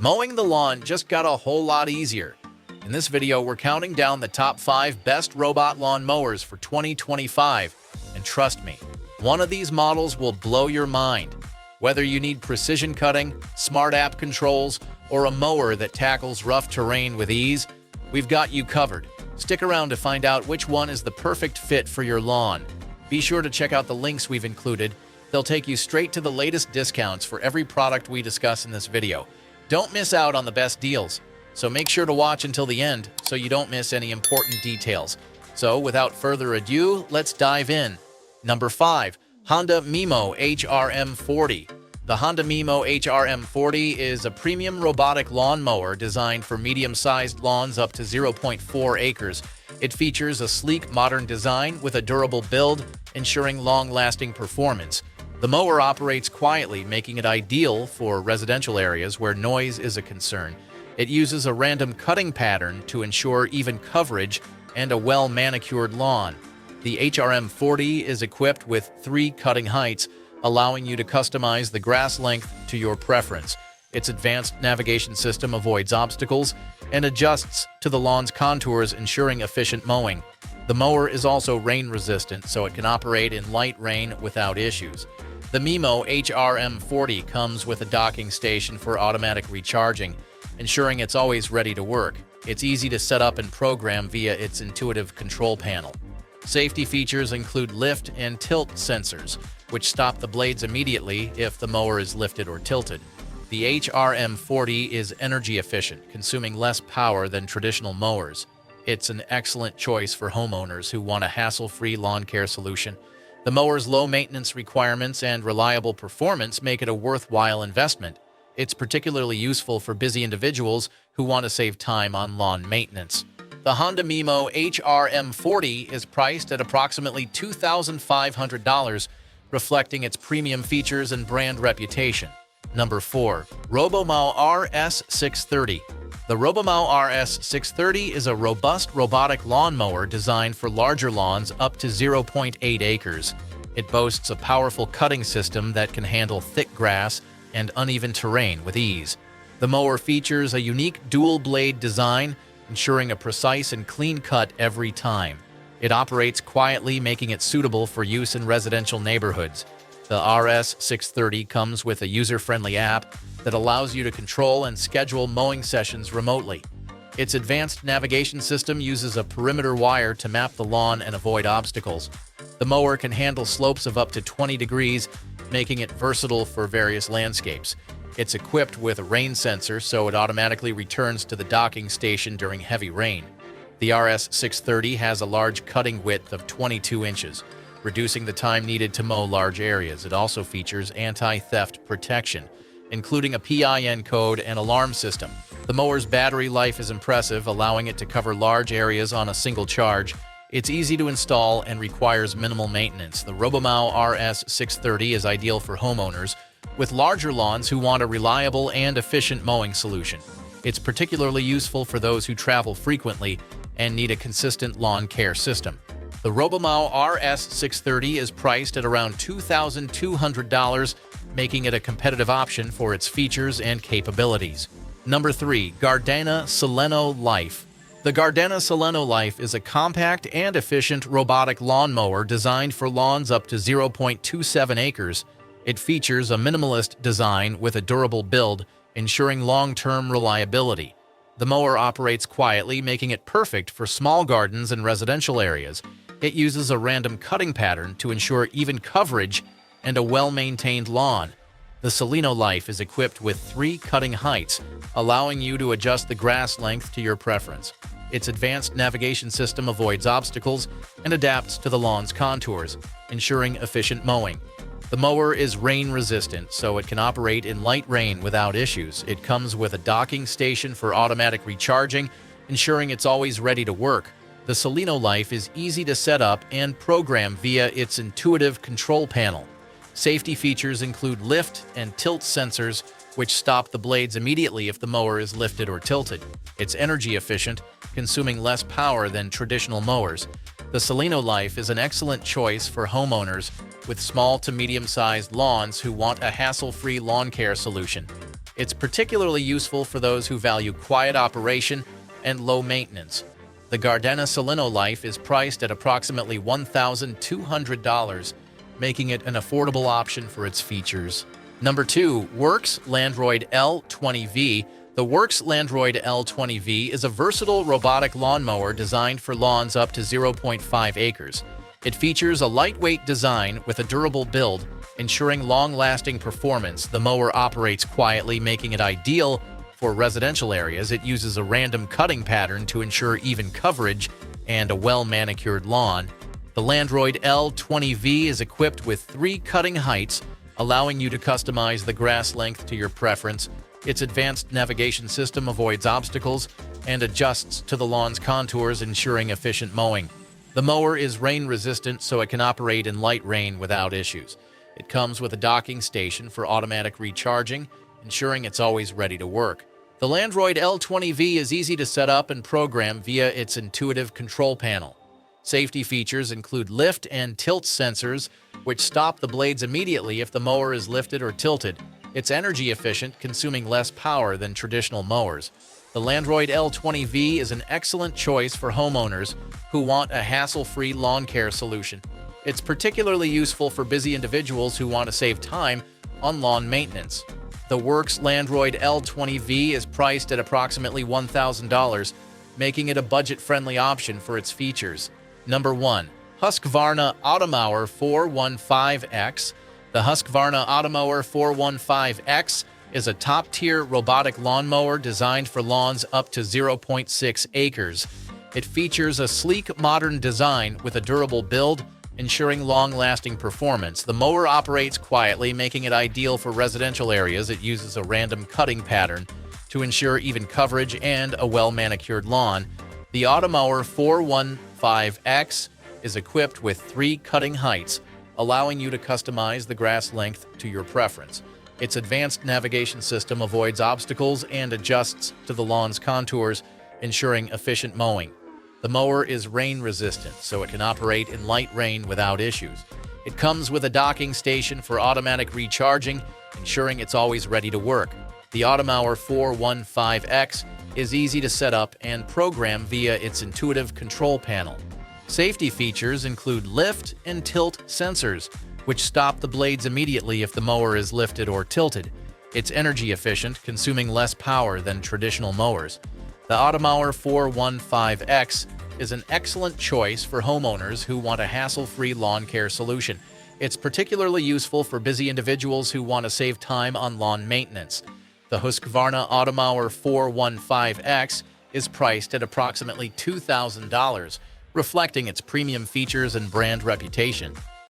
Mowing the lawn just got a whole lot easier. In this video, we're counting down the top 5 best robot lawn mowers for 2025. And trust me, one of these models will blow your mind. Whether you need precision cutting, smart app controls, or a mower that tackles rough terrain with ease, we've got you covered. Stick around to find out which one is the perfect fit for your lawn. Be sure to check out the links we've included. They'll take you straight to the latest discounts for every product we discuss in this video. Don't miss out on the best deals, so make sure to watch until the end so you don't miss any important details. So without further ado, let's dive in. Number 5. Honda Mimo HRM40. The Honda Mimo HRM40 is a premium robotic lawn mower designed for medium-sized lawns up to 0.4 acres. It features a sleek, modern design with a durable build, ensuring long-lasting performance. The mower operates quietly, making it ideal for residential areas where noise is a concern. It uses a random cutting pattern to ensure even coverage and a well-manicured lawn. The HRM40 is equipped with 3 cutting heights, allowing you to customize the grass length to your preference. Its advanced navigation system avoids obstacles and adjusts to the lawn's contours, ensuring efficient mowing. The mower is also rain-resistant, so it can operate in light rain without issues. The Mimo HRM40 comes with a docking station for automatic recharging, ensuring it's always ready to work. It's easy to set up and program via its intuitive control panel. Safety features include lift and tilt sensors, which stop the blades immediately if the mower is lifted or tilted. The HRM40 is energy efficient, consuming less power than traditional mowers. It's an excellent choice for homeowners who want a hassle-free lawn care solution. The mower's low maintenance requirements and reliable performance make it a worthwhile investment. It's particularly useful for busy individuals who want to save time on lawn maintenance. The Honda Mimo HRM40 is priced at approximately $2,500, reflecting its premium features and brand reputation. Number 4. Robomow RS630. The Robomow RS630 is a robust robotic lawnmower designed for larger lawns up to 0.8 acres. It boasts a powerful cutting system that can handle thick grass and uneven terrain with ease. The mower features a unique dual-blade design, ensuring a precise and clean cut every time. It operates quietly, making it suitable for use in residential neighborhoods. The RS630 comes with a user-friendly app that allows you to control and schedule mowing sessions remotely. Its advanced navigation system uses a perimeter wire to map the lawn and avoid obstacles. The mower can handle slopes of up to 20 degrees, making it versatile for various landscapes. It's equipped with a rain sensor, so it automatically returns to the docking station during heavy rain. The RS630 has a large cutting width of 22 inches, reducing the time needed to mow large areas. It also features anti-theft protection, including a PIN code and alarm system. The mower's battery life is impressive, allowing it to cover large areas on a single charge. It's easy to install and requires minimal maintenance. The Robomow RS630 is ideal for homeowners with larger lawns who want a reliable and efficient mowing solution. It's particularly useful for those who travel frequently and need a consistent lawn care system. The Robomow RS630 is priced at around $2,200, making it a competitive option for its features and capabilities. Number 3. Gardena Sileno Life. The Gardena Sileno Life is a compact and efficient robotic lawnmower designed for lawns up to 0.27 acres. It features a minimalist design with a durable build, ensuring long-term reliability. The mower operates quietly, making it perfect for small gardens and residential areas. It uses a random cutting pattern to ensure even coverage and a well-maintained lawn. The Sileno Life is equipped with 3 cutting heights, allowing you to adjust the grass length to your preference. Its advanced navigation system avoids obstacles and adapts to the lawn's contours, ensuring efficient mowing. The mower is rain-resistant, so it can operate in light rain without issues. It comes with a docking station for automatic recharging, ensuring it's always ready to work. The Sileno Life is easy to set up and program via its intuitive control panel. Safety features include lift and tilt sensors, which stop the blades immediately if the mower is lifted or tilted. It's energy efficient, consuming less power than traditional mowers. The Sileno Life is an excellent choice for homeowners with small to medium-sized lawns who want a hassle-free lawn care solution. It's particularly useful for those who value quiet operation and low maintenance. The Gardena Salino Life is priced at approximately $1,200, making it an affordable option for its features. Number 2. Works Landroid L20V. The Works Landroid L20V is a versatile robotic lawnmower designed for lawns up to 0.5 acres. It features a lightweight design with a durable build, ensuring long-lasting performance. The mower operates quietly, making it ideal for residential areas. It uses a random cutting pattern to ensure even coverage and a well-manicured lawn. The Landroid L20V is equipped with 3 cutting heights, allowing you to customize the grass length to your preference. Its advanced navigation system avoids obstacles and adjusts to the lawn's contours, ensuring efficient mowing. The mower is rain-resistant, so it can operate in light rain without issues. It comes with a docking station for automatic recharging, ensuring it's always ready to work. The Landroid L20V is easy to set up and program via its intuitive control panel. Safety features include lift and tilt sensors, which stop the blades immediately if the mower is lifted or tilted. It's energy efficient, consuming less power than traditional mowers. The Landroid L20V is an excellent choice for homeowners who want a hassle-free lawn care solution. It's particularly useful for busy individuals who want to save time on lawn maintenance. The Works Landroid L20V is priced at approximately $1,000, making it a budget-friendly option for its features. Number 1. Husqvarna Automower 415X. The Husqvarna Automower 415X is a top-tier robotic lawnmower designed for lawns up to 0.6 acres. It features a sleek, modern design with a durable build, ensuring long-lasting performance. The mower operates quietly, making it ideal for residential areas. It uses a random cutting pattern to ensure even coverage and a well-manicured lawn. The Automower 415X is equipped with 3 cutting heights, allowing you to customize the grass length to your preference. Its advanced navigation system avoids obstacles and adjusts to the lawn's contours, ensuring efficient mowing. The mower is rain-resistant, so it can operate in light rain without issues. It comes with a docking station for automatic recharging, ensuring it's always ready to work. The Automower 415X is easy to set up and program via its intuitive control panel. Safety features include lift and tilt sensors, which stop the blades immediately if the mower is lifted or tilted. It's energy efficient, consuming less power than traditional mowers. The Automower 415X is an excellent choice for homeowners who want a hassle-free lawn care solution. It's particularly useful for busy individuals who want to save time on lawn maintenance. The Husqvarna Automower 415X is priced at approximately $2,000, reflecting its premium features and brand reputation.